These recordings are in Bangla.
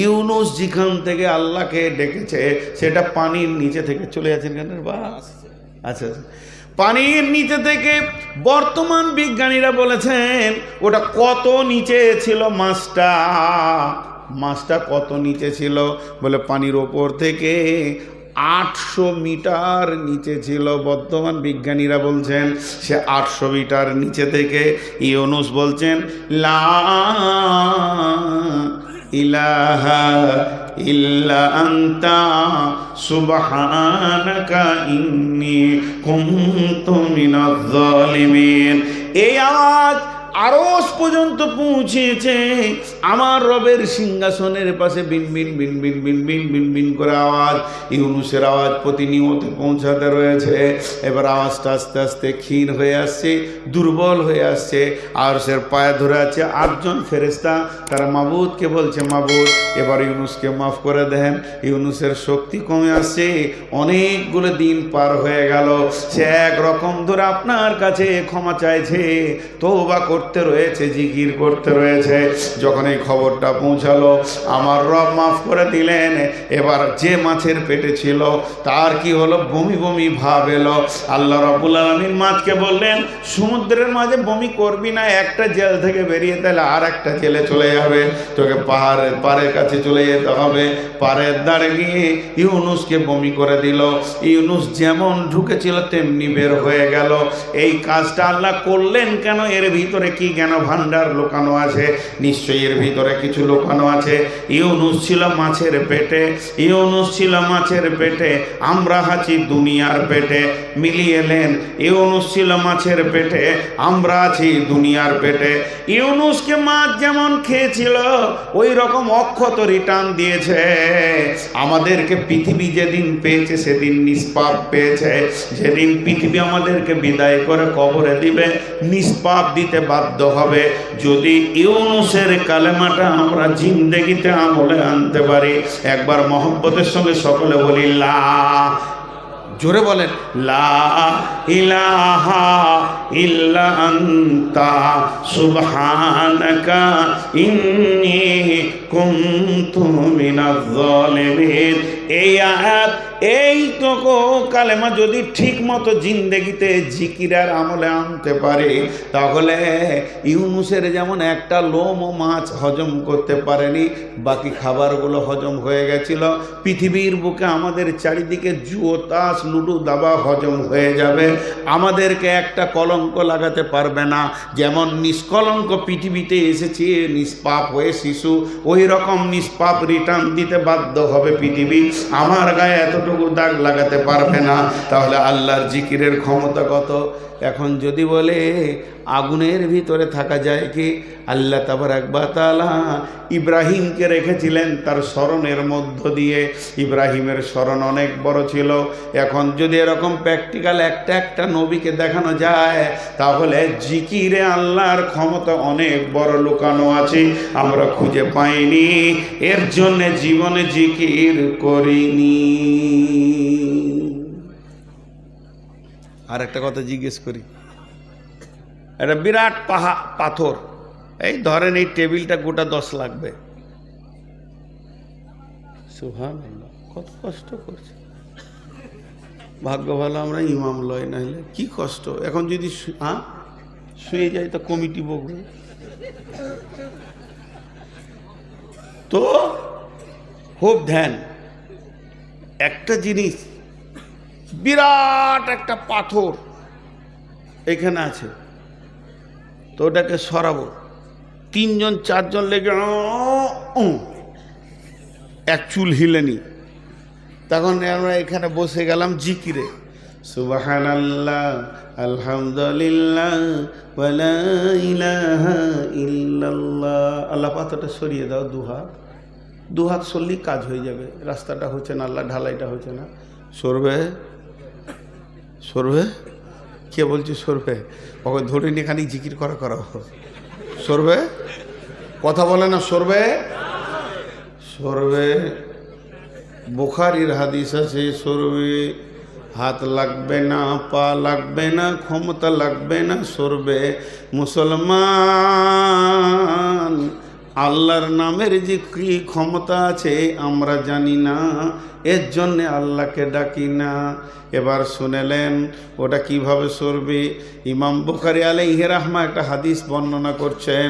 ইউনুস যেখান থেকে আল্লাহকে ডেকেছে সেটা পানির নিচে থেকে চলে যাচ্ছেন কেন? আচ্ছা, পানির নিচে থেকে বর্তমান বিজ্ঞানীরা বলেছেন ওটা কত নিচে ছিল মাছটা কত নিচে ছিল বলে পানির ওপর থেকে 800 মিটার নিচে ছিল। বর্তমান বিজ্ঞানীরা বলছেন সে 800 মিটার নিচে থেকে ইউনুস বলছেন লা ইলাহা ইল্লা আনতা সুবহানাকা ইন্নী কুনতু মিনাজ জালিমিন। এই আওয়াজ আরশ পর্যন্ত পৌঁছেছে। আমার রবের সিংহাসনের পাশে বিন বিন বিন বিন বিন বিন বিন বিন করে আওয়াজ, ইউনুসের আওয়াজ প্রতিনিয়ত পৌঁছাতে রয়েছে। এবার আওয়াজটা আস্তে আস্তে ক্ষীণ হয়ে আসছে, দুর্বল হয়ে আসছে। আরশের পায়ে ধরে আছে 8 জন ফেরেশতা, তারা মাবুদকে বলছে মাবুদ এবার ইউনুসকে মাফ করে দেন। ইউনুসের শক্তি কমে আসছে, অনেকগুলো দিন পার হয়ে গেল, সে একরকম ধরে আপনার কাছে ক্ষমা চাইছে, তওবা করতে রয়েছে, জিকির করতে রয়েছে। যখন এই খবরটা পৌঁছালো আমার রব মাফ করে দিলেন। এবার যে মাছের পেটে ছিল তার কি হলো? বমি বমি ভাব এলো। আল্লাহ রাব্বুল আলামিন মাছকে বললেন সমুদ্রের মাঝে বমি করবি না, একটা জেল থেকে বেরিয়ে তাহলে আর একটা জেলে চলে যাবে, তোকে পাড়ের কাছে চলে যেতে হবে। পাড়ের ধারে গিয়ে ইউনুসকে বমি করে দিল। ইউনুস যেমন ঢুকেছিল তেমনি বের হয়ে গেল। এই কাজটা আল্লাহ করলেন কেন? এর ভিতরে কি জ্ঞান ভান্ডার লুকানো আছে? নিশ্চয়ই এর ভিতরে কিছু লুকানো আছে। ইউনুস ছিল মাছের পেটে, ইউনুস ছিল মাছের পেটে, আমরা আছি দুনিয়ার পেটে। মিলিয়ে নেন, ইউনুস ছিল মাছের পেটে, আমরা আছি দুনিয়ার পেটে। ইউনুসকে মাছ যেমন খেয়েছিল ওই রকম অক্ষত রিটার্ন দিয়েছে। আমাদেরকে পৃথিবী যেদিন পেয়েছে সেদিন নিষ্পাপ পেয়েছে। যেদিন পৃথিবী আমাদেরকে বিদায় করে কবরে দিবে নিষ্পাপ দিতে বাধ্য হবে। যদি ইউনুসের কালেমাটা আমরা জিন্দেগিতে আমলে আনতে পারি, একবার মহব্বতের সঙ্গে সকলে বলি লা, জোরে বলেন লা ইলাহা ইল্লা আনতা সুবহানাকা ইন্নী কুনতু মিনাজ জালিমিন। এই আয়াত, এই তো কালেমা যদি ঠিক মতো জিন্দেগিতে জিকিরার আমলে আনতে পারে, তাহলে ইউনুসের যেমন একটা লোম ও মাছ হজম করতে পারেনি, বাকি খাবারগুলো হজম হয়ে গেছিল। পৃথিবীর বুকে আমাদের চারিদিকে জুয়ো তাস লুডু দাবা হজম হয়ে যাবে, আমাদেরকে একটা কলঙ্ক লাগাতে পারবে না। যেমন নিষ্কলঙ্ক পৃথিবীতে এসেছে নিষ্পাপ হয়ে শিশু, ওই রকম নিষ্পাপ রিটার্ন দিতে বাধ্য হবে পৃথিবী। আমার গায়ে এতটুকু দাগ লাগাতে পারবে না। তাহলে আল্লাহর জিকিরের ক্ষমতা কত! এখন যদি বলে আগুনের ভিতরে থাকা যায় কি? আল্লাহ তাবারাক ওয়া তাআলা ইব্রাহিমকে রেখেছিলেন তার স্মরণের মধ্য দিয়ে। ইব্রাহিমের স্মরণ অনেক বড় ছিল। এখন যদি এরকম প্র্যাকটিক্যাল একটা নবীকে দেখানো যায়, তাহলে জিকিরে আল্লাহর ক্ষমতা অনেক বড় লুকানো আছে, আমরা খুঁজে পাইনি, এর জন্য জীবনে জিকির করিনি। আর একটা কথা জিজ্ঞেস করি, একটা বিরাট পাথর, এই ধরেন এই টেবিলটা গোটা 10 লাগবে। সুবহানাল্লাহ, কত কষ্ট করছে। ভাগ্য ভালো আমরা ইমাম লয়, না হলে কি কষ্ট। এখন যদি শুয়ে যাই তো কমিটি বকবে। তো খুব ধ্যান, একটা জিনিস, বিরাট একটা পাথর এখানে আছে, তো ওটাকে সরাবো, 3 জন 4 জন লেগে এক চুল হিলেনি। তখন আমরা এখানে বসে গেলাম জিকিরে, সুবহানাল্লাহ আলহামদুলিল্লাহ ওয়া লা ইলাহা ইল্লাল্লাহ। আল্লাহ পাথরটা সরিয়ে দাও, দু হাত সরলেই কাজ হয়ে যাবে। রাস্তাটা হচ্ছে না, আল্লাহ ঢালাইটা হচ্ছে না। সরবে কে বলছে সরবে? ওকে ধরে নিয়ে খানিক জিকির করা সরবে, কথা বলে না, সরবে। বুখারীর হাদিস আছে সরবে, হাত লাগবে না, পা লাগবে না, ক্ষমতা লাগবে না, সরবে। মুসলমান আল্লাহর নামের যে কি ক্ষমতা আছে আমরা জানি না, এর জন্যে আল্লাহকে ডাকি না। এবার শুনেলেন ওটা কিভাবে সরবে। ইমাম বুখারী আলাইহি রাহমা একটা হাদিস বর্ণনা করছেন।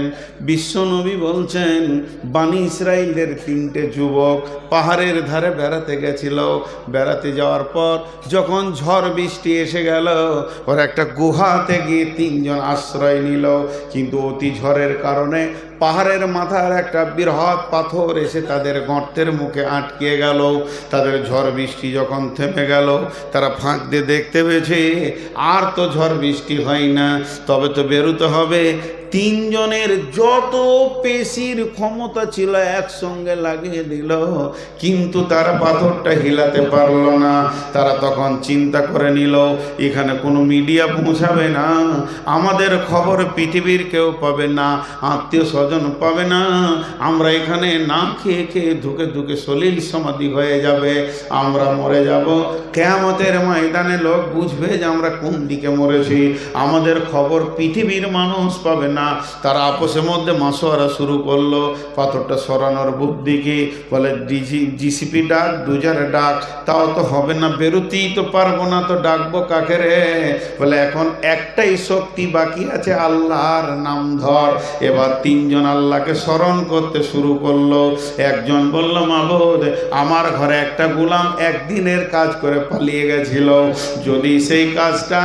বিশ্বনবী বলছেন, বানি ইসরাইলের 3টে যুবক পাহাড়ের ধারে বেড়াতে গেছিল। বেড়াতে যাওয়ার পর যখন ঝড় বৃষ্টি এসে গেল, ওরা একটা গুহাতে গিয়ে 3 জন আশ্রয় নিল। কিন্তু অতি ঝড়ের কারণে পাহাড়ের মাথার একটা বৃহৎ পাথর এসে তাদের গর্তের মুখে আটকে গেল। তাদের ঝড় বৃষ্টি যখন থেমে গেল, তারা ফাঁক দিয়ে দেখতে পেয়েছে আর তো ঝড় বৃষ্টি হয় না, তবে তো বেরোতে হবে। 3 জনের যত পেশির ক্ষমতা ছিল একসঙ্গে লাগিয়ে দিল, কিন্তু তারা পাথরটা হিলাতে পারলো না। তারা তখন চিন্তা করে নিল, এখানে কোনো মিডিয়া পৌঁছাবে না, আমাদের খবর পৃথিবীর কেউ পাবে না, আত্মীয় স্বজন পাবে না, আমরা এখানে না খেয়ে খেয়ে ধুকে ধুকে সলিল সমাধি হয়ে যাবে, আমরা মরে যাব। কিয়ামতের ময়দানে লোক বুঝবে যে আমরা কোন দিকে মরেছি, আমাদের খবর পৃথিবীর মানুষ পাবে না। তারা আপসের মধ্যে মাসোয়ারা শুরু করলো পাথরটা সরানোর বুদ্ধিকে। বলে জিসিপি ডাক, ডুজারে ডাক, তাও তো হবে না, বেরোতেই তো পারবো না, তো ডাকবো কাকে রে? বলে এখন একটাই শক্তি বাকি আছে, আল্লাহর নাম ধর। এবার 3 জন আল্লাহকে স্মরণ করতে শুরু করলো। একজন বলল, মাবুদ, আমার ঘরে একটা গোলাম একদিনের কাজ করে পালিয়ে গেছিল, যদি সেই কাজটা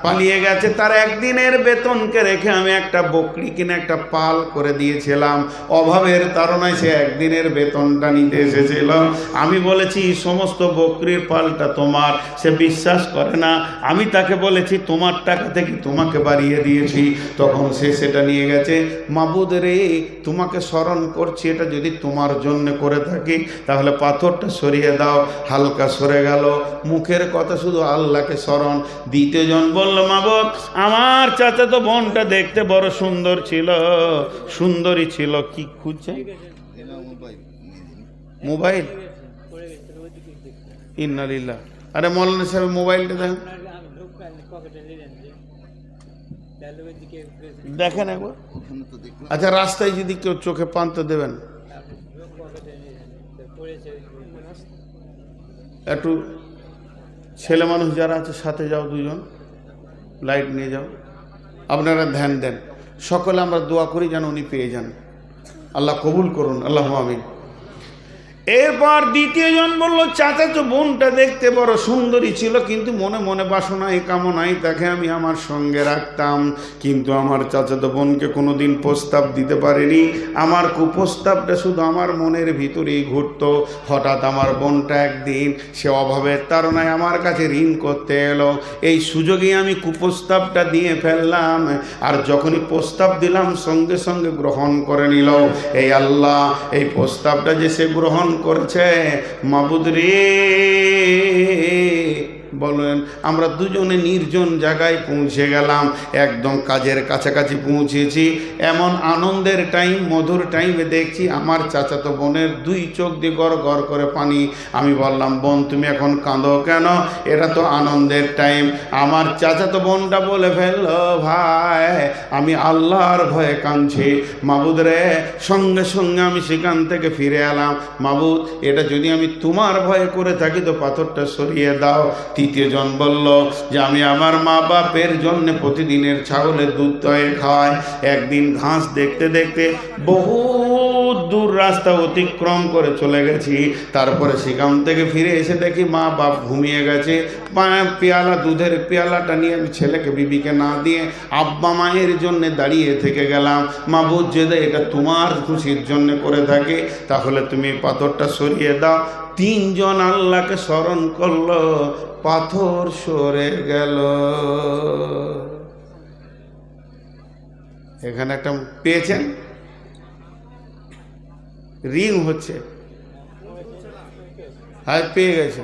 পালিয়ে গেছে তার একদিনের বেতনকে রেখে আমি একটা বকরি কিনে একটা পাল করে দিয়েছিলাম, অভাবের তাড়নায় সে একদিনের বেতনটা নিতে এসেছিল। আমি বলেছি সমস্ত বকরির পালটা তোমার, সে বিশ্বাস করে না। আমি তাকে বলেছি তোমার টাকা থেকে তোমাকে বাড়িয়ে দিয়েছি, তখন সে সেটা নিয়ে গেছে। মাবুদ রে, তোমাকে স্মরণ করছি, এটা যদি তোমার জন্য করে থাকি তাহলে পাথরটা সরিয়ে দাও। হালকা সরে গেল, মুখের কথা শুধু আল্লাহকে স্মরণ। 2য় জন বলল, মাবুদ, আমার চাচাতো বোনটা দেখতে বড় সুন্দর ছিল, সুন্দরী ছিল। কি খুঁজছে? মোবাইল। ইন্নালিল্লাহ। আরে মৌলানা সাহেব মোবাইলটা দেখেন, দেখেন একবার। আচ্ছা, রাস্তায় যদি কেউ চোখে পান তো দেবেন। একটু ছেলে মানুষ যারা আছে সাথে যাও, 2 জন লাইট নিয়ে যাও। আপনারা ধ্যান দেন, সকলে আমরা দোয়া করি যেন উনি পেয়ে যান। আল্লাহ কবুল করুন, আল্লাহ আমিন। এরপর 2য় জন বলল, চাচাতো বোনটা দেখতে বড় সুন্দরী ছিল, কিন্তু মনে মনে বাসনায় কামনায় তাকে আমি আমার সঙ্গে রাখতাম, কিন্তু আমার চাচাতো বোনকে কোনোদিন প্রস্তাব দিতে পারিনি। আমার কুপ্রস্তাবটা শুধু আমার মনের ভিতরেই ঘুরত। হঠাৎ আমার বোনটা একদিন সে অভাবের তাড়নায় আমার কাছে ঋণ করতে এলো, এই সুযোগে আমি কুপ্রস্তাবটা দিয়ে ফেললাম। আর যখনই প্রস্তাব দিলাম সঙ্গে সঙ্গে গ্রহণ করে নিল। এই আল্লাহ, এই প্রস্তাবটা যে সে গ্রহণ করেছে, মাবুদ রে, বলেন আমরা 2 জনে নির্জন জায়গায় পৌঁছে গেলাম, একদম কাজের কাছাকাছি পৌঁছেছি। এমন আনন্দের টাইম, মধুর টাইমে দেখছি আমার চাচাতো বোনের 2 চোখ দিয়ে গড় গড় করে পানি। আমি বললাম, বোন তুমি এখন কাঁদো কেন? এটা তো আনন্দের টাইম। আমার চাচাতো বোনটা বলে ফেলল, ভাই আমি আল্লাহর ভয়ে কাঁদছি। মাবুদ রে, সঙ্গে সঙ্গে আমি সেখান থেকে ফিরে এলাম। মাবুদ, এটা যদি আমি তোমার ভয়ে করে থাকি তো পাথরটা সরিয়ে দাও। 3য় জন বলল যে আমি আমার মা বাপের জন্য প্রতিদিনের ছাগলের দুধ দয়ে খাওয়াই। একদিন ঘাস দেখতে দেখতে বহু দূর রাস্তা অতিক্রম করে চলে গেছি, তারপরে সেখান থেকে ফিরে এসে দেখি মা বাপ ঘুমিয়ে গেছে। পেয়ালা, দুধের পেয়ালাটা নিয়ে আমি ছেলেকে বিবিকে না দিয়ে আব্বা মায়ের জন্য দাঁড়িয়ে থেকে গেলাম। মাবুদ, যদি এটা তোমার খুশির জন্য করে থাকে তাহলে তুমি পাথরটা সরিয়ে দাও। 3 জন আল্লাহকে স্মরণ করলো, পাথর সরে গেল। এখানে একটা পেয়েছেন, রিং হচ্ছে, হ্যাঁ পেয়ে গেছে,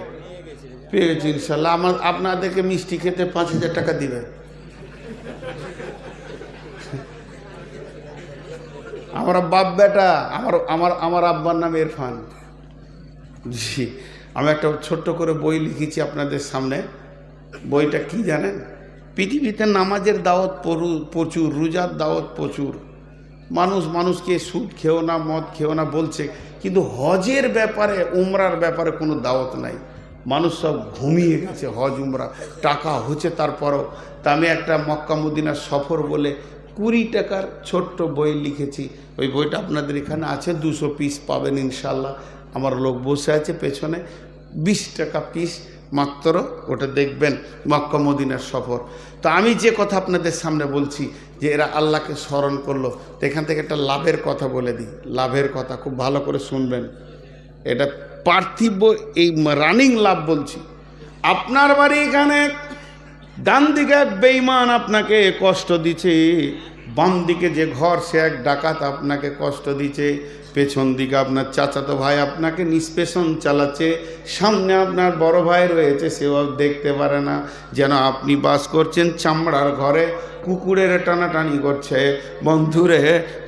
পেয়ে গেছে ইনশাল্লাহ। আপনাদেরকে মিষ্টি খেতে 5000 টাকা দিবে। আমরা বাপ বেটা, আমার আব্বার নাম ইরফান। জি, আমি একটা ছোট্ট করে বই লিখেছি আপনাদের সামনে। বইটা কি জানেন? পৃথিবীতে নামাজের দাওয়াত প্রচুর, রোজার দাওয়াত প্রচুর, মানুষকে সুদ খেও না, মদ খেও না বলছে, কিন্তু হজের ব্যাপারে, উমরার ব্যাপারে কোনো দাওয়াত নাই। মানুষ সব ঘুমিয়ে গেছে হজ উমরা, টাকা হচ্ছে তারপরও। তা আমি একটা মক্কা মদিনার সফর বলে 20 টাকার ছোট্ট বই লিখেছি। ওই বইটা আপনাদের এখানে আছে, 200 পিস পাবেন ইনশাল্লাহ। আমার লোক বসে আছে পেছনে, 20 টাকা পিস মাত্র, ওটা দেখবেন, মক্কা মদিনার সফর। তো আমি যে কথা আপনাদের সামনে বলছি যে এরা আল্লাহকে স্মরণ করলো, তো এখান থেকে একটা লাভের কথা বলে দিই। লাভের কথা খুব ভালো করে শুনবেন, এটা পার্থিব এই রানিং লাভ বলছি। আপনার বাড়ি এখানে ডান দিকে বেঈমান আপনাকে কষ্ট দিচ্ছে, বাম দিকে যে ঘর সে এক ডাকাত আপনাকে কষ্ট দিচ্ছে, পেছন দিকে আপনার চাচাতো ভাই আপনাকে নিষ্পেষণ চালাচ্ছে, সামনে আপনার বড় ভাই রয়েছে, সেও দেখতে পারে না, যেন আপনি বাস করছেন চামড়ার ঘরে, কুকুরের টানাটানি করছে। বন্ধুরে,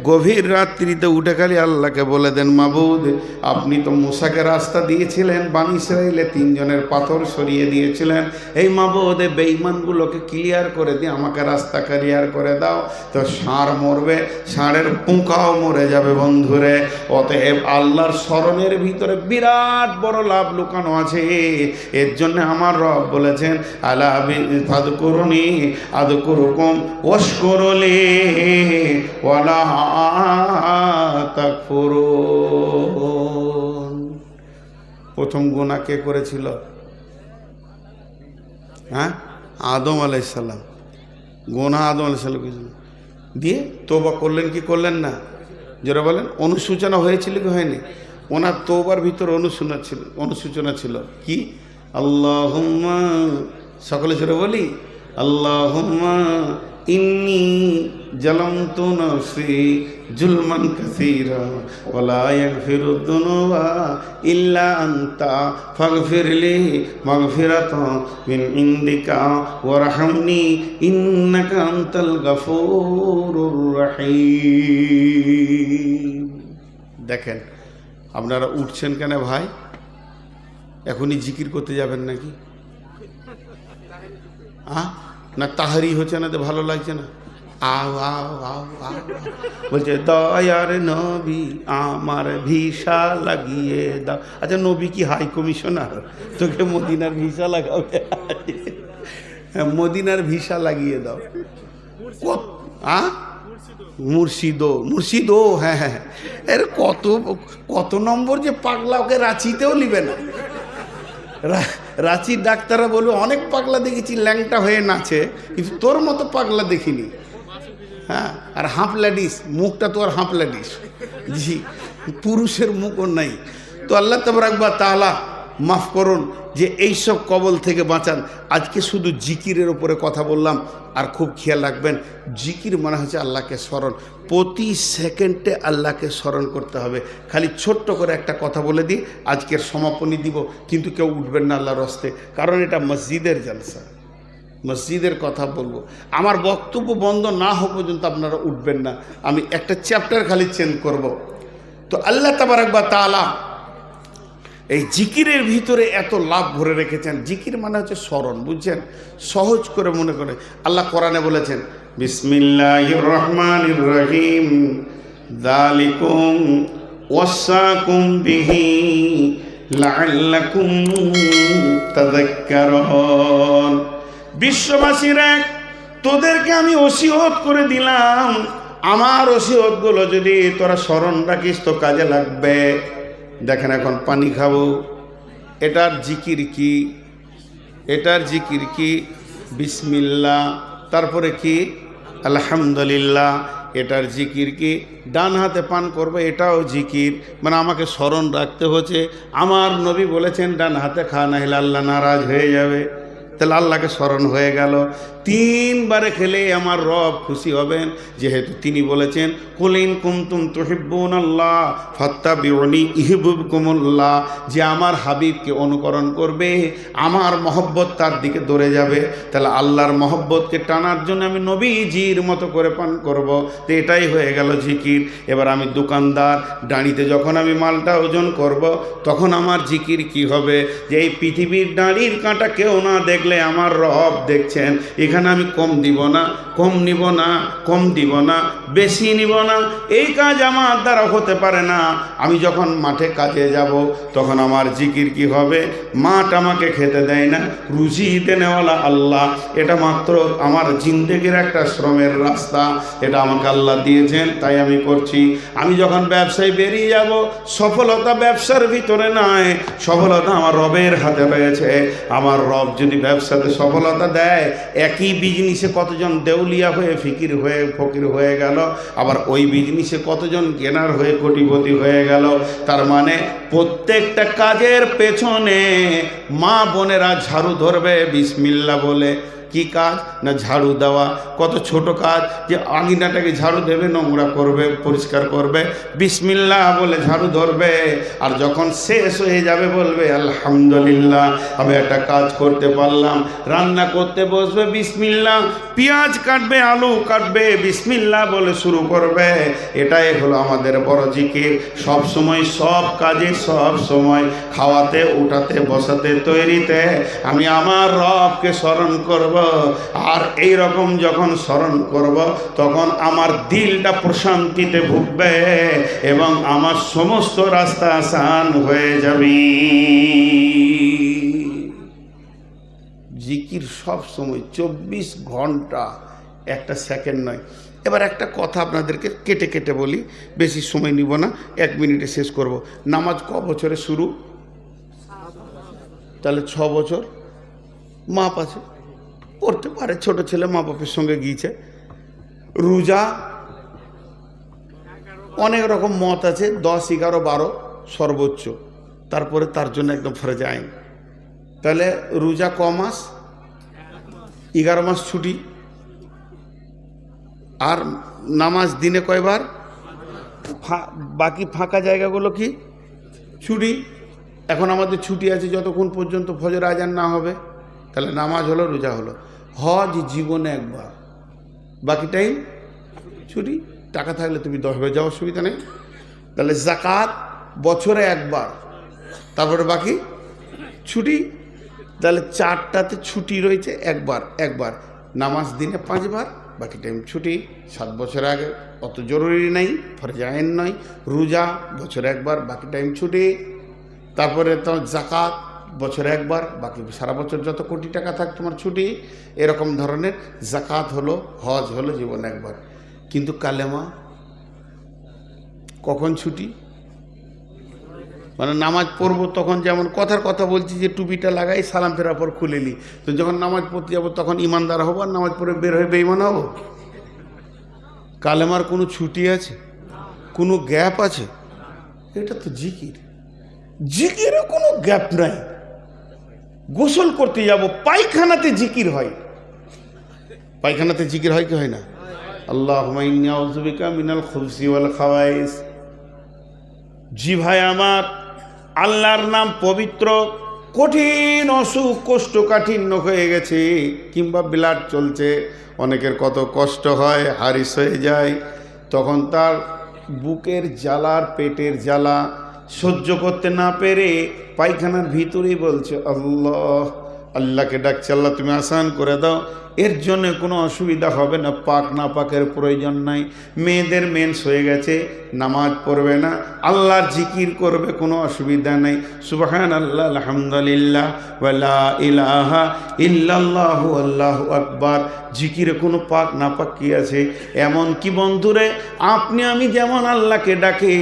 গভীর রাত্রিতে উঠে খালি আল্লাহকে বলে দেন, মাবুদ আপনি তো মুসাকে রাস্তা দিয়েছিলেন, বানি ইসরাইলে 3 জনের পাথর সরিয়ে দিয়েছিলেন, এই মাবুদ এই বেঈমানগুলোকে ক্লিয়ার করে দিয়ে আমাকে রাস্তা ক্লিয়ার করে দাও। তো ষাঁড় মরবে, ষাঁড়ের পুঁকাও মরে যাবে। বন্ধুরে, অতএব আল্লাহর স্মরণের ভিতরে বিরাট বড় লাভ লুকানো আছে। এর জন্য আমার রব বলেছেন, আলা ফাযকুরুনি আযকুরুকুম ওয়াশকুরুলি ওয়ালা তাকফুরুন। প্রথম গুনাহ কে করেছিল? হ্যাঁ, আদম আলাইহিস সালাম। গুনাহ আদম আলাইহিস সালাম দিয়ে তওবা করলেন কি করলেন না? যারা বলেন অনুসূচনা হয়েছিল কি হয়নি? ওনার তওবার ভিতর অনুসূচনা ছিল কি? আল্লাহুম্মা, সকলে জোরে বলি, আল্লাহুম্মা ইন্নী জালামতু নাফসি জুলমান কাসীরা ওয়া লা ইয়াগফিরুদ যুনুবা ইল্লা আনতা ফাগফিরলি মাগফিরাতান মিন ইনদিকা ওয়ারহামনি ইন্নাকা আনতাল গাফুরুর রহিম। দেখেন আপনারা উঠছেন কেন ভাই? এখনই জিকির করতে যাবেন নাকি? না তাহারি হচ্ছে না, তো ভালো লাগছে না? আও আও আও আও বলছে, দয়ার নবী আমার ভিসা লাগিয়ে দাও। আচ্ছা, নবী কি হাই কমিশনার? তোকে মদিনার ভিসা লাগাবে? মদিনার ভিসা লাগিয়ে দাও। মুর্শিদো, হ্যাঁ হ্যাঁ, এর কত নম্বর যে পাগলা, ওকে রাঁচিতেও নিবে না। রাঁচির ডাক্তাররা বলবে, অনেক পাগলা দেখেছি ল্যাংটা হয়ে নাচে, কিন্তু তোর মতো পাগলা দেখিনি। হ্যাঁ, আর হাঁপ ল্যাডিস, মুখটা তো আর হাঁপ ল্যাডিস, জি, পুরুষের মুখও নাই। তো আল্লাহ তাবারাক ওয়া তাআলা মাফ করুন যে এইসব কবল থেকে বাঁচান। আজকে শুধু জিকিরের ওপরে কথা বললাম, আর খুব খেয়াল রাখবেন, জিকির মানে হচ্ছে আল্লাহকে স্মরণ। প্রতি সেকেন্ডে আল্লাহকে স্মরণ করতে হবে। খালি ছোট্ট করে একটা কথা বলে দিই, আজকের সমাপনী দিব, কিন্তু কেউ উঠবেন না আল্লাহর হস্তে, কারণ এটা মসজিদের জলসা, মসজিদের কথা বলবো। আমার বক্তব্য বন্ধ না হওয়া পর্যন্ত আপনারা উঠবেন না। আমি একটা চ্যাপ্টার খালি চেঞ্জ করব। তো আল্লাহ তাবারাক ওয়া তাআলা এই জিকিরের ভিতরে এত লাভ ভরে রেখেছেন। জিকির মানে হচ্ছে স্মরণ, বুঝছেন? সহজ করে মনে করে আল্লাহ কোরআনে বলেছেন, বিসমিল্লাহির রহমানির রহিম, যালিকুম ওয়াসাকুম বিহি লাআল্লাকুম তাযাক্কারুন। বিশ্ববাসীরা, তোদেরকে আমি ওসিয়ত করে দিলাম, আমার ওসিয়তগুলো যদি তোরা স্মরণ রাখিস তো কাজে লাগবে। দেখেন, এখন পানি খাবো, এটার জিকির কি? এটার জিকির কি? বিসমিল্লাহ, তারপরে কি? আলহামদুলিল্লাহ। এটার জিকির কি? ডান হাতে পান করবে, এটাও জিকির, মানে আমাকে স্মরণ রাখতে হচ্ছে। আমার নবী বলেছেন ডান হাতে খা, না হলে আল্লাহ নারাজ হয়ে যাবে। তাহলে আল্লাহকে স্মরণ হয়ে গেল। 3 বারে খেলে আমার রব খুশি হবেন, যেহেতু তিনি বলেছেন, কুল ইন কুনতুম তুহিব্বুনাল্লাহ ফাত্তাবিউনি ইউহিব্বুকুমুল্লাহ, যে আমার হাবিবকে অনুকরণ করবে, আমার মহব্বত তার দিকে দৌড়ে যাবে। তাহলে আল্লাহর মহব্বতকে টানার জন্য আমি নবীজির মতো করে পান করব। তো এটাই হয়ে গেল জিকির। এবার আমি দোকানদার, ডাঁড়িতে যখন আমি মালটা ওজন করব, তখন আমার জিকির কি হবে? যে এই পৃথিবীর ডাঁড়ির কাঁটা কেউ না দেখলে দেখলে আমার রব দেখছেন। এখানে আমি কম দিব না, কম নিব না, কম দিব না, বেশি নিব না, এই কাজ আমার দ্বারা হতে পারে না। আমি যখন মাঠে কাজে যাব তখন আমার জিকির কি হবে? মাঠ আমাকে খেতে দেয় না, রুজি দেনেওয়ালা আল্লাহ। এটা মাত্র আমার জিন্দেগির একটা শ্রমের রাস্তা, এটা আমাকে আল্লাহ দিয়েছেন, তাই আমি করছি। আমি যখন ব্যবসায় বেরিয়ে যাব, সফলতা ব্যবসার ভিতরে নয়, সফলতা আমার রবের হাতে রয়েছে। আমার রব যদি ব্যবসাতে সফলতা দেয়, একই বিজনেসে কতজন দেউলিয়া হয়ে ফকির হয়ে গেল, আবার ওই বিজনেসে কতজন কেনার হয়ে কোটিপতি হয়ে গেল। তার মানে প্রত্যেকটা কাজের পেছনে মা বোনেরা ঝাড়ু ধরবে বিসমিল্লাহ বলে। কি কাজ? না ঝাড়ু দেওয়া। কত ছোট কাজ, যে আঙিনাটাকে ঝাড়ু দেবে, নোংরা করবে, পরিষ্কার করবে, বিসমিল্লাহ বলে ঝাড়ু ধরবে। আর যখন শেষ হয়ে যাবে বলবে আলহামদুলিল্লাহ, আমি একটা কাজ করতে পারলাম। রান্না করতে বসবে, বিসমিল্লাহ। পেঁয়াজ কাটবে, আলু কাটবে, বিসমিল্লাহ বলে শুরু করবে। এটাই হলো আমাদের বড় জিকির। সব সময়, সব কাজে, সব সময়, খাওয়াতে, উঠাতে, বসাতে, তৈরিতে আমি আমার রবকে স্মরণ করব। আর এই রকম যখন স্মরণ করব, তখন আমার দিলটা প্রশান্তিতে ভুগবে এবং আমার সমস্ত রাস্তা আসান হয়ে যাবে। জিকির সব সময় 24 ঘন্টা, একটা সেকেন্ড নয়। এবার একটা কথা আপনাদেরকে কেটে কেটে বলি, বেশি সময় নিব না, 1 মিনিটে শেষ করব। নামাজ ক বছরে শুরু? তাহলে 6 বছর। মাপ আছে, পড়তে পারে, ছোট ছেলে মা বাপের সঙ্গে গিয়েছে। রোজা অনেক রকম মত আছে, 10, 11, 12 সর্বোচ্চ, তারপরে তার জন্য একদম ফরজ আইন। তাহলে রোজা ক মাস? 11 মাস ছুটি। আর নামাজ দিনে কয়বার? বাকি ফাঁকা জায়গাগুলো কি ছুটি। এখন আমাদের ছুটি আছে যতক্ষণ পর্যন্ত ফজর আজান না হবে। তাহলে নামাজ হলো, রোজা হলো। হজ জীবনে একবার, বাকি টাইম ছুটি। টাকা থাকলে তুমি 10 বার যাও, অসুবিধা নেই। তাহলে যাকাত বছরে একবার, তারপরে বাকি ছুটি। তাহলে 4টাতে ছুটি রয়েছে, একবার। নামাজ দিনে 5 বার, বাকি টাইম ছুটি। 7 বছর আগে অত জরুরি নেই, ফরজ আইন নয়। রোজা বছরে একবার, বাকি টাইম ছুটি। তারপরে তোমার যাকাত বছরে একবার, বাকি সারা বছর যত কোটি টাকা থাক তোমার ছুটি। এরকম ধরনের যাকাত হলো, হজ হলো জীবনে একবার। কিন্তু কালেমা কখন ছুটি? মানে নামাজ পড়বো তখন, যেমন কথার কথা বলছি যে টুপিটা লাগাই, সালাম ফেরার পর খুলে নি, তো যখন নামাজ পড়তে যাবো তখন ইমানদার হবো, আর নামাজ পড়ে বের হয়ে বেঈমান হবো? কালেমার কোনো ছুটি আছে? কোনো গ্যাপ আছে? এটা তো জিকির, জিকিরও কোনো গ্যাপ নাই। গোসল করতে যাব, পায়খানাতে জিকির হয়। পায়খানাতে জিকির হয় কি হয় না? আল্লাহুম্মা ইন্নী আউযু বিকা মিনাল খুবসি ওয়াল খাবাইস। জি ভাই আমার, আল্লাহর নাম পবিত্র। কঠিন অসুখ, কোষ্ঠকাঠিন্য হয়ে গেছে, কিংবা ব্লাড চলছে, অনেকের কত কষ্ট হয়, হারিস হয়ে যায়, তখন তার বুকের জ্বালার, পেটের জ্বালা সহ্য করতে না পেরে পায়খানার ভিতরেই বলছে আল্লাহ, আল্লাহকে ডাকছে, আল্লাহ তুমি আসান করে দাও। এর জন্য কোনো অসুবিধা হবে না, পাক না পাকের প্রয়োজন নাই। মেয়েদের মেন্স হয়ে গেছে, নামাজ পড়বে না, আল্লাহর জিকির করবে, কোনো অসুবিধা নেই। সুবহানাল্লাহ, আলহামদুলিল্লাহ, ওয়া লা ইলাহা ইল্লাল্লাহু, আল্লাহু আকবার। জিকিরে কোনো পাক না পাক কি আছে? এমন কি বন্ধুরে, আপনি আমি যেমন আল্লাহকে ডাকে,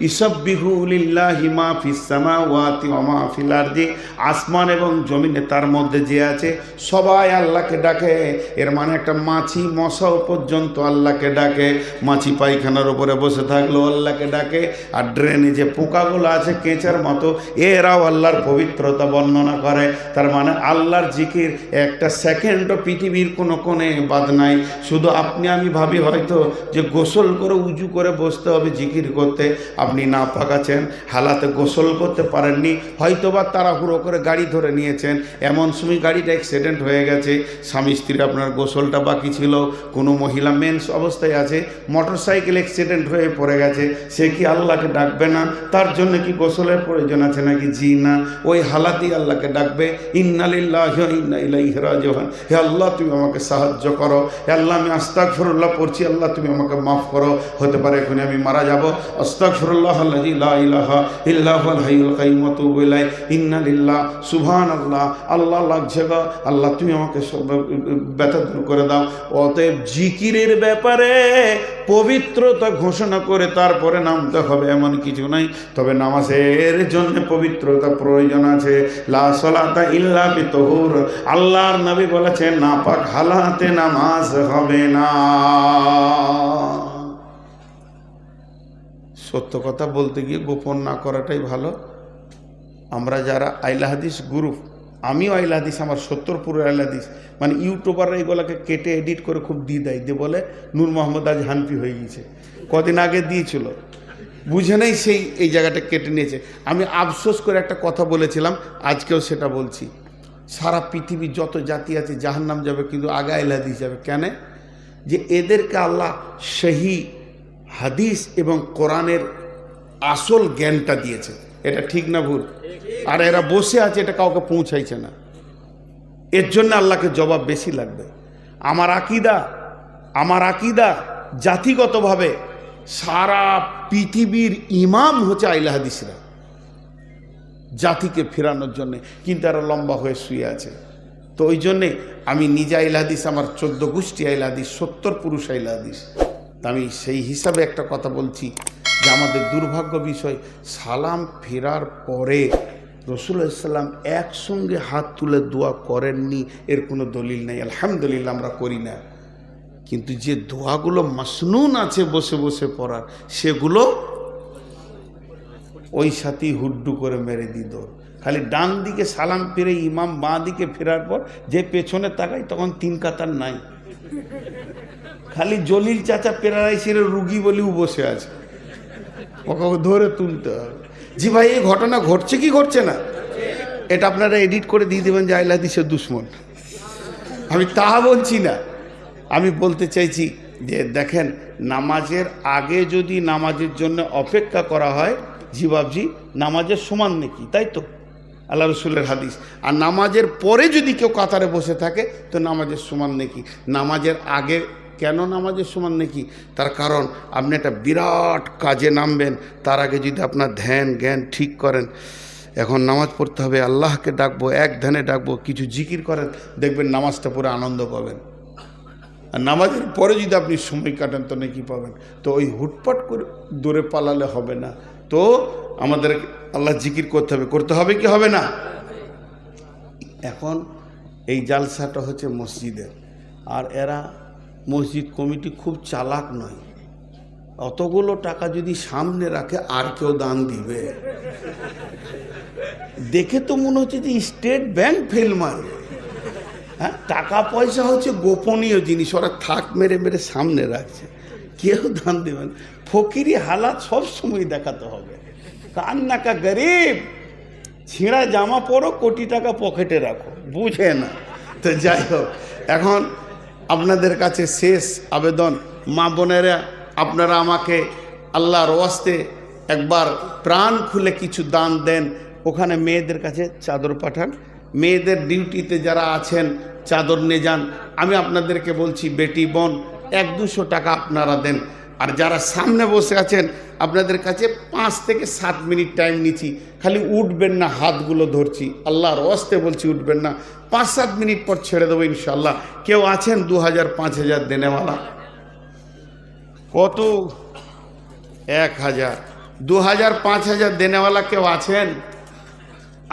ইসাব্বিহু লিল্লাহি মা ফিস সামাওয়াতি ওয়া মা ফিল আরদি, আসমান এবং জমিনে তার মধ্যে যে আছে সবাই আল্লাহকে ডাকে। এর মানে একটা মাছি মশাও পর্যন্ত আল্লাহকে ডাকে। মাছি পায়খানার উপরে বসে থাকলেও আল্লাহকে ডাকে, আর ড্রেনে যে পোকাগুলো আছে কেঁচার মতো, এরাও আল্লাহর পবিত্রতা বর্ণনা করে। তার মানে আল্লাহর জিকির একটা সেকেন্ডও পৃথিবীর কোনো কোণে বাদ নাই। শুধু আপনি আমি ভাবি হয়তো যে গোসল করে উজু করে বসতে হবে জিকির করতে। আপনি না পাকাছেন, হালাতে গোসল করতে পারেননি, হয়তো বা তাড়াহুড়ো করে গাড়ি ধরে নিয়েছেন, এমন সময় গাড়িটা অ্যাক্সিডেন্ট হয়ে গেছে, স্বামী স্ত্রী রাত্রিরে আপনার গোসলটা বাকি ছিল, কোনো মহিলা মেন্স অবস্থায় আছে, মোটরসাইকেল অ্যাক্সিডেন্ট হয়ে পড়ে গেছে, সে কি আল্লাহকে ডাকবে না? তার জন্য কি গোসলের প্রয়োজন আছে নাকি? জি না। ওই হালাতেই আল্লাহকে ডাকবে, ইন্না লিল্লাহি ওয়া ইন্না ইলাইহি রাজিউন। হে আল্লাহ তুমি আমাকে সাহায্য করো, হে আল্লাহ আমি আস্তাগফিরুল্লাহ পড়ছি, আল্লাহ তুমি আমাকে মাফ করো, হতে পারে এখনই আমি মারা যাব, আস্তাগফিরুল্লাহ আল্লাযী লা ইলাহা ইল্লা হুয়াল হাইয়ুল কাইয়্যুম ওয়া তুবু ইলাইহি, ইন্না লিল্লাহ সুবহানাল্লাহ, আল্লাহ লাগছে গো, আল্লাহ তুমি আমাকে ব্যথা দূর করে দাও। অতএব জিকিরের ব্যাপারে পবিত্রতা ঘোষণা করে তারপরে নামতে হবে এমন কিছু নাই, তবে নামাজের জন্য পবিত্রতা প্রয়োজন আছে। লা সালাতা ইল্লা বিতহুর, আল্লাহর নবী বলেছেন নাপাক হালাতে নামাজ হবে না। সত্য কথা বলতে গিয়ে গোপন না করাটাই ভালো। আমরা যারা আইলা হাদিস গ্রুপ, আমিও আইলা হাদিস, আমার 70 পুরো আইলা হাদিস, মানে ইউটিউবাররা এগুলোকে কেটে এডিট করে খুব দিয়ে দেয়, দিয়ে বলে নূর মোহাম্মদ আজ হানফি হয়ে গেছে, কদিন আগে দিয়েছিল, বুঝে নেই সেই এই জায়গাটা কেটে নিয়েছে। আমি আফসোস করে একটা কথা বলেছিলাম, আজকেও সেটা বলছি, সারা পৃথিবীর যত জাতি আছে জাহান্নাম যাবে, কিন্তু আগে আইলা হাদিস যাবে। কেন? যে এদেরকে আল্লাহ সহি হাদিস এবং কোরআনের আসল জ্ঞানটা দিয়েছে। এটা ঠিক না ভুল? আর এরা বসে আছে, এটা কাউকে পৌঁছাইছে না, এর জন্য আল্লাহকে জবাব বেশি লাগবে। আমার আকিদা জাতিগতভাবে সারা পৃথিবীর ইমাম হচ্ছে আহলে হাদিসরা, জাতিকে ফেরানোর জন্যে, কিন্তু এরা লম্বা হয়ে শুয়ে আছে। তো ওই জন্যে আমি নিজে আহলে হাদিস, আমার 14 গোষ্ঠী আহলে হাদিস, 70 পুরুষ আহলে হাদিস। আমি সেই হিসাবে একটা কথা বলছি যে আমাদের দুর্ভাগ্য বিষয়, সালাম ফেরার পরে রাসূলুল্লাহ সাল্লাল্লাহু আলাইহি ওয়াসাল্লাম একসঙ্গে হাত তুলে দোয়া করেননি, এর কোনো দলিল নেই। আলহামদুলিল্লাহ আমরা করি না, কিন্তু যে দোয়াগুলো মাসনুন আছে বসে বসে পড়ার, সেগুলো ওই সাথেই হুড্ডু করে মেরে দিত। খালি ডান দিকে সালাম ফিরে ইমাম বাঁ দিকে ফেরার পর যে পেছনে তাকাই তখন 3 কাতার নাই, খালি জলিল চাচা পেরারাইসির রুগী বলেও বসে আছে, ওকে ধরে তুলতে হবে। জি ভাই, এই ঘটনা ঘটছে কি ঘটছে না, এটা আপনারা এডিট করে দিয়ে দেবেন যে আহলে হাদিসের দুশ্মন। আমি তা বলছি না, আমি বলতে চাইছি যে দেখেন, নামাজের আগে যদি নামাজের জন্য অপেক্ষা করা হয়, জি বাবজি, নামাজের সমান নাকি, তাই তো আল্লাহ রসুলের হাদিস। আর নামাজের পরে যদি কেউ কাতারে বসে থাকে তো নামাজের সমান নাকি। নামাজের আগে কেন নামাজের সমান নাকি? তার কারণ আপনি একটা বিরাট কাজে নামবেন, তার আগে যদি আপনার ধ্যান জ্ঞান ঠিক করেন, এখন নামাজ পড়তে হবে, আল্লাহকে ডাকবো, এক ধ্যানে ডাকবো, কিছু জিকির করেন, দেখবেন নামাজটা পড়ে আনন্দ পাবেন। আর নামাজের পরে যদি আপনি সময় কাটান তো নাকি পাবেন। তো ওই হুটপাট করে দূরে পালালে হবে না, তো আমাদের আল্লাহ জিকির করতে হবে কি হবে না? এখন এই জালসাটা হচ্ছে মসজিদের, আর এরা মসজিদ কমিটি খুব চালাক নয়, অতগুলো টাকা যদি সামনে রাখে আর কেউ দান দিবে, দেখে তো মনে হচ্ছে যে স্টেট ব্যাংক ফেল মারবে। হ্যাঁ, টাকা পয়সা হচ্ছে গোপনীয় জিনিস, ওরা থাক মেরে মেরে সামনে রাখছে, কেউ দান দেবেন। ফকিরি হালাত সব সময় দেখাতে হবে, কান্নাকা গরিব, ছিঁড়া জামা পরো, কোটি টাকা পকেটে রাখো, বুঝে না। তো যাই হোক, এখন আপনাদের কাছে শেষ আবেদন, মা বোনেরা, আপনারা আমাকে আল্লাহর ওয়াস্তে একবার প্রাণ খুলে কিছু দান দেন। ওখানে মেয়েদের কাছে চাদর পাঠান, মেয়েদের ডিউটিতে যারা আছেন চাদর নিয়ে যান। আমি আপনাদেরকে বলছি, বেটি বোন 100-200 টাকা আপনারা দেন। আর যারা সামনে বসে আছেন, আপনাদের কাছে 5 থেকে 7 মিনিট টাইম নিচ্ছি, খালি উঠবেন না, হাতগুলো ধরছি, আল্লাহর ওয়াস্তে বলছি উঠবেন না, 5-7 মিনিট পর ছেড়ে দেবো ইনশাল্লাহ। কেউ আছেন 2000-5000 দেনেওয়ালা? কত? 1000, 2000-5000 দেনেওয়ালা কেউ আছেন?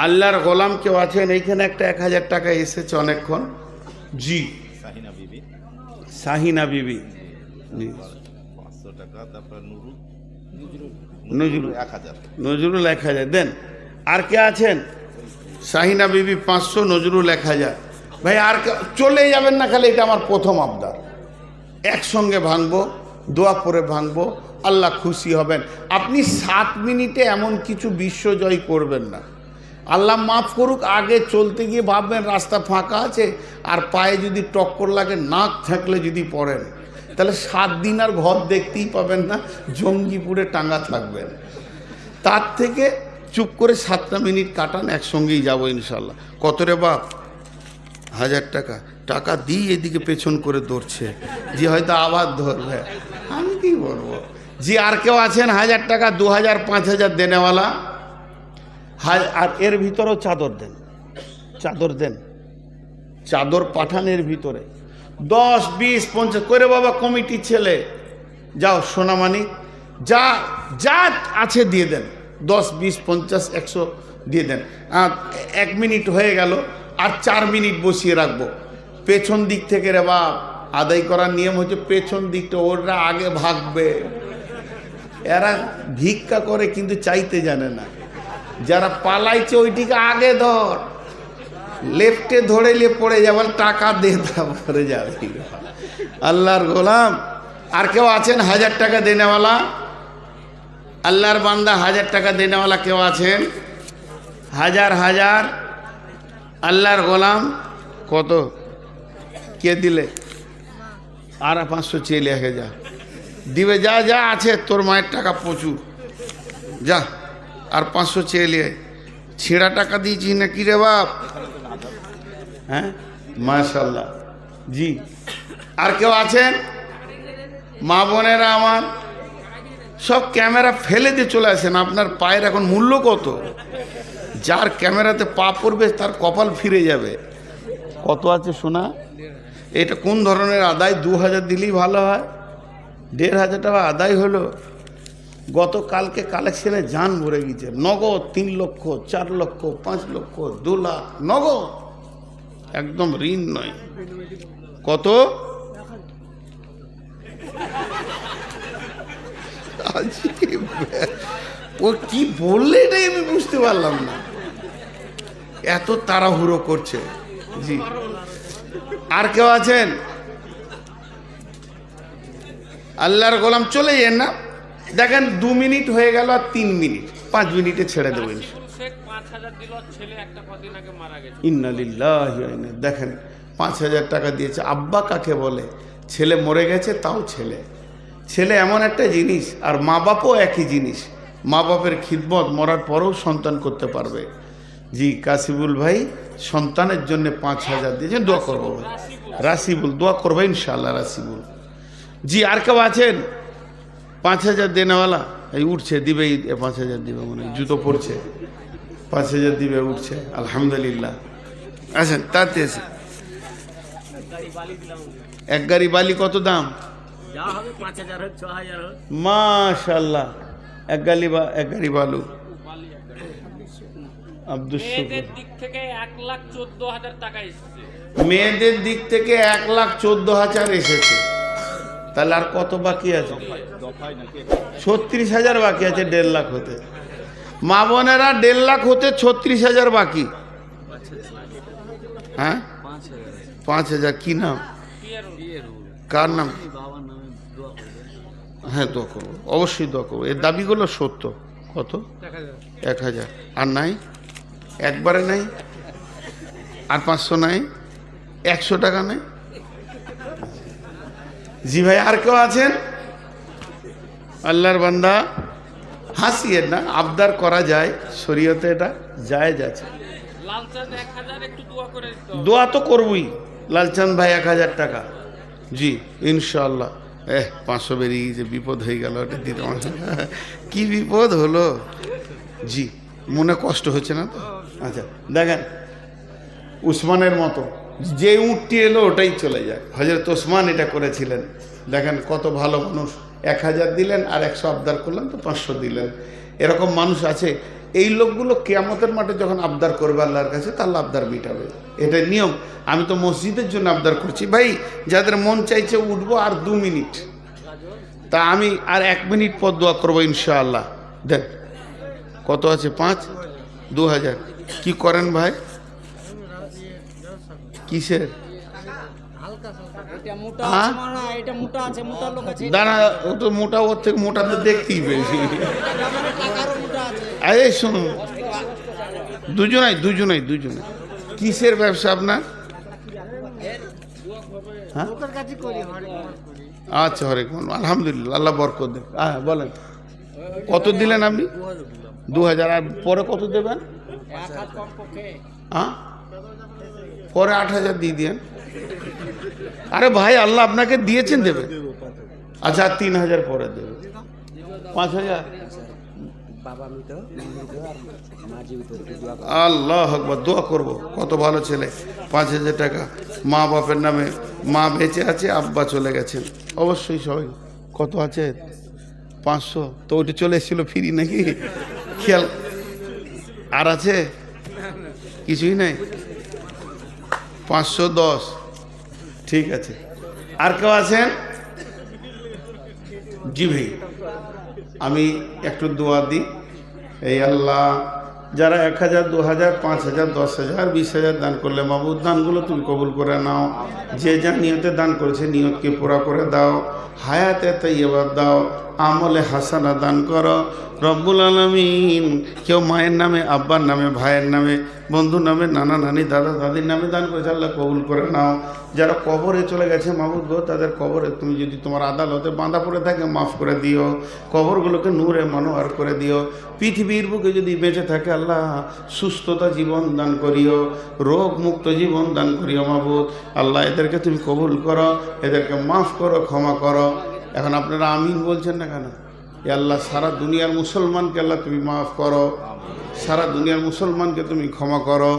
আল্লাহর গোলাম কেউ আছেন? এইখানে একটা 1000 টাকা এসেছে অনেকক্ষণ। জি, শাহিনা বিবি, জি, 500 টাকা, তারপর নজরুল 1000 দেন। আর কে আছেন? শাহিনা বিবি 500, নজরুল 1000। ভাই আর চলে যাবেন না, খালি এটা আমার প্রথম আবদার। একসঙ্গে ভাঙবো, দোয়া করে ভাঙবো, আল্লাহ খুশি হবেন। আপনি 7 মিনিটে এমন কিছু বিশ্বজয় করবেন না, আল্লাহ মাফ করুক, আগে চলতে গিয়ে ভাববেন রাস্তা ফাঁকা আছে, আর পায়ে যদি টক্কর লাগে, নাক থাকলে যদি পড়েন, তাহলে 7 দিন আর ঘর দেখতেই পাবেন না, জঙ্গিপুরে টাঙ্গা থাকবেন। তার থেকে চুপ করে 7টা মিনিট কাটান, একসঙ্গেই যাবো ইনশাল্লাহ। কত রে বাপ? 1000 টাকা। টাকা দিই এদিকে পেছন করে দৌড়ছে, যে হয়তো আবার ধরবে, আমি কি বলবো। জি, আর কেউ আছেন 1000 টাকা, 2000, 5000 দেনেওয়ালা? আর এর ভিতরেও চাদর দেন, চাদর দেন, চাদর পাঠানের ভিতরে 10, 20, 50 করে। বাবা কমিটির ছেলে, যাও সোনামানিক যা যা আছে দিয়ে দেন, 10, 20, 50, 100 দিয়ে দেন। 1 মিনিট হয়ে গেল, আর 4 মিনিট বসিয়ে রাখবো। পেছন দিক থেকে রে বাপ, আদায় করার নিয়ম হচ্ছে পেছন দিকটা, ওরা আগে ভাগবে। এরা ভিক্ষা করে কিন্তু চাইতে জানে না। যারা পালাইছে ওইটিকে আগে ধর, লেফটে ধরে নিয়ে পড়ে যাবার, টাকা দিয়ে তারপরে যাবে। আল্লাহর গোলাম, আর কেউ আছেন 1000 টাকা দেনেওয়ালা? আল্লাহর বান্দা 1000 টাকা দেনেওয়ালা কেউ আছেন? 1000 আল্লাহর গোলাম কত কে দিলে? আর 500 চেয়ে লেগে যা দিবে, যা যা আছে তোর মায়ের টাকা প্রচুর, যা আর 500 চেয়ে লিয়ে। ছেঁড়া টাকা দিয়েছি নাকি রে বাপ? হ্যাঁ, মাশাল্লাহ। জি, আর কেউ আছেন? মা বোনেরা আমার সব ক্যামেরা ফেলে দিয়ে চলে আসেন। আপনার পায়ের এখন মূল্য কত? যার ক্যামেরাতে পা পড়বে তার কপাল ফিরে যাবে। কত আছে শোনা? এটা কোন ধরনের আদায়? 2000 দিলেই ভালো হয়। 1500 টাকা আদায় হলো। গতকালকে কালেকশনে জান ভরে গেছে, নগদ 3 লক্ষ, 4 লক্ষ, 5 লক্ষ, 2 লাখ নগদ, একদম ঋণ নয়। কত? ও কি বললে এটাই আমি বুঝতে পারলাম না, এত তাড়াহুড়ো করছে। জি, আর কেউ আছেন? আল্লাহর গোলাম চলে যান না, দেখেন 2 মিনিট হয়ে গেল, আর 3 মিনিট, 5 মিনিটে ছেড়ে দেবেন। ইন্না লিল্লাহি ওয়া ইন্না, দেখেন 5000 টাকা দিয়েছে। আব্বা কাকে বলে? ছেলে মরে গেছে তাও ছেলে। ছেলে এমন একটা জিনিস, আর মা বাপও একই জিনিস। মা বাপের খিদমত মরার পরেও সন্তান করতে পারবে। জি, কাসিবুল ভাই সন্তানের জন্য 5000 দিয়েছেন, দোয়া করবো ভাই। রাসিবুল, দোয়া করবে ইনশাআল্লাহ রাসিবুল। জি, আর কেউ আছেন 5000 দেনেওয়ালা? এই উঠছে, দিবে 5000 দিবে, মনে হয় জুতো পড়ছে, 5000 দিবে, উঠছে, আলহামদুলিল্লাহ। আছেন তাতে আছে। এক গাড়ি বালি কত দাম? মাশাআল্লাহ, এক গাড়ি বালু। আব্দুল শুকুর, মেয়েদের দিক থেকে 1,14,000 এসেছে। তাহলে আর কত বাকি আছে? 36,000 বাকি আছে 1.5 লাখ হতে। মা বোনেরা 1.5 লাখ হতে 36,000 বাকি। হ্যাঁ, 5,000। কি নাম? কার নাম? হ্যাঁ, দোয়া করবো, অবশ্যই দোয়া করবো। এর দাবিগুলো সত্য। কত? 1000। আর নাই? একবারে নাই? আর 500 নাই? 100 টাকা নাই? জি ভাই, আর কেউ আছেন? আল্লাহর বান্দা, হাসিয়েন না, আবদার করা যায়, শরীয়তে এটা জায়েজ আছে। দোয়া তো করবই। লালচাঁদ ভাই 1000 টাকা। জি, ইনশাআল্লাহ। 500 বেরিয়ে গেছে, বিপদ হয়ে গেল। এটা দিতে কি বিপদ হলো? জি, মনে কষ্ট হচ্ছে না তো? আচ্ছা, দেখেন উসমানের মতো যে উঠটি এলো ওটাই চলে যায়। হযরত ওসমান এটা করেছিলেন। দেখেন কত ভালো মানুষ। 1000 দিলেন, আর 100 আবদার করলেন তো 500 দিলেন। এরকম মানুষ আছে। এই লোকগুলো কিয়ামতের মাঠে যখন আবদার করবে আল্লাহর কাছে, তার আবদার মিটাবে। এটাই নিয়ম। আমি তো মসজিদের জন্য আবদার করছি ভাই, যাদের মন চাইছে উঠবো আর 2 মিনিট, তা আমি আর 1 মিনিট পর দোয়া করবো ইনশাআল্লাহ। দেন কত আছে? 5, 2000। কি করেন ভাই? কিসের? দাঁড়া, ও তো মোটা, ওর থেকে মোটা তো দেখতেই পেয়েছি। আরে শুনুন, দুজনাই কিসের ব্যবসা আপনার? হ্যাঁ, আচ্ছা, হরেক মন, আলহামদুলিল্লাহ, আল্লাহ বরকত দেন। হ্যাঁ বলেন, কত দিলেন আপনি? 2000। আর পরে কত দেবেন? হ্যাঁ, পরে 8000 দিয়ে দেন। আরে ভাই, আল্লাহ আপনাকে দিয়েছেন, দেবে। আচ্ছা, 3000 পরে দেবে, 5000। আল্লাহ আকবার, দোয়া করব, কত ভালো ছেলে। 5000 টাকা মা বাপের নামে, মা বেঁচে আছে, আব্বা চলে গেছেন। অবশ্যই সবাই কত আছে? 500। তো ওইটা চলে এসেছিল ফ্রি নাকি? খেয়াল আর আছে? কিছুই নাই, 510। ঠিক আছে, আর কেউ আছেন? জি ভাই, আমি একটু দোয়া দিই। এই আল্লাহ, যারা 1000, 2000, 5000, 10000, 20000 দান করলে, মাবুদ দানগুলো তুমি কবুল করে নাও। যে যা নিয়তে দান করেছে, নিয়তকে পুরা করে দাও। হায়াতে তাইয়্যিবা দাও, আমলে হাসানা দান করো রব্বুল আলামিন। কেউ মায়ের নামে, আব্বার নামে, ভাইয়ের নামে, বন্ধুর নামে, নানা নানি, দাদা দাদির নামে দান করেছে, আল্লাহ কবুল করে নাও। যারা কবরে চলে গেছে, মাবুদ গো, তাদের কবরে তুমি যদি তোমার আদালতে বাঁধা পড়ে থাকে, মাফ করে দিও। কবরগুলোকে নূরে মনোহর করে দিও। পৃথিবীর বুকে যদি বেঁচে থাকে, আল্লাহ সুস্থতা জীবন দান করিও, রোগ মুক্ত জীবন দান করিও মাবুদ। আল্লাহ এদেরকে তুমি কবুল করো, এদেরকে মাফ করো, ক্ষমা করো। এখন আপনারা আমিন বলছেন না কেন? এ আল্লাহ, সারা দুনিয়ার মুসলমানকে আল্লাহ তুমি মাফ করো, সারা দুনিয়ার মুসলমানকে তুমি ক্ষমা করো।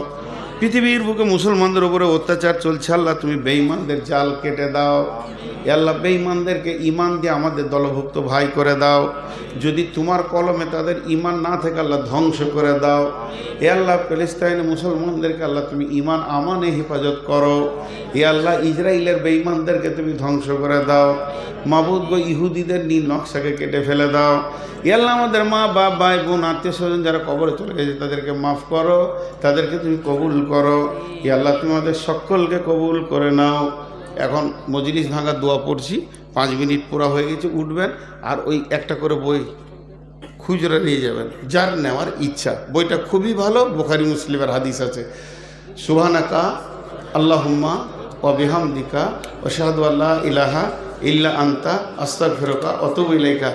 পৃথিবীর বুকে মুসলমানদের উপরে অত্যাচার চলছে, আল্লাহ তুমি বেঈমানদের জাল কেটে দাও। এ আল্লাহ, বেঈমানদেরকে ঈমান দিয়ে আমাদের দলভুক্ত ভাই করে দাও। যদি তোমার কলমে তাদের ঈমান না থাকে, আল্লাহ ধ্বংস করে দাও। এ আল্লাহ, প্যালেস্তাইনে মুসলমানদেরকে আল্লাহ তুমি ঈমান আমানে হেফাজত করো। এ আল্লাহ, ইসরায়েলের বেঈমানদেরকে তুমি ধ্বংস করে দাও। মাবুদ গো, ইহুদিদের নীল নকশাকে কেটে ফেলে দাও। এ আল্লাহ, আমাদের মা বাপ, ভাই বোন, আত্মীয় স্বজন যারা কবরে চলে গেছে, তাদেরকে মাফ করো, তাদেরকে তুমি কবুল করো। এ আল্লাহ, তুমি আমাদের সকলকে কবুল করে নাও। এখন মজলিস ভাঙা দোয়া পড়ছি, 5 মিনিট পুরা হয়ে গেছে, উঠবেন আর ওই একটা করে বই খুচরা নিয়ে যাবেন, যার নেওয়ার ইচ্ছা। বইটা খুবই ভালো, বুখারী মুসলিমের হাদিস আছে। সুবহানাকা আল্লাহুম্মা ওয়া বিহামদিকা আশহাদু আল্লা ইলাহা ইল্লা আনতা আস্তাগফিরুকা ওয়া আতুবু ইলাইকা।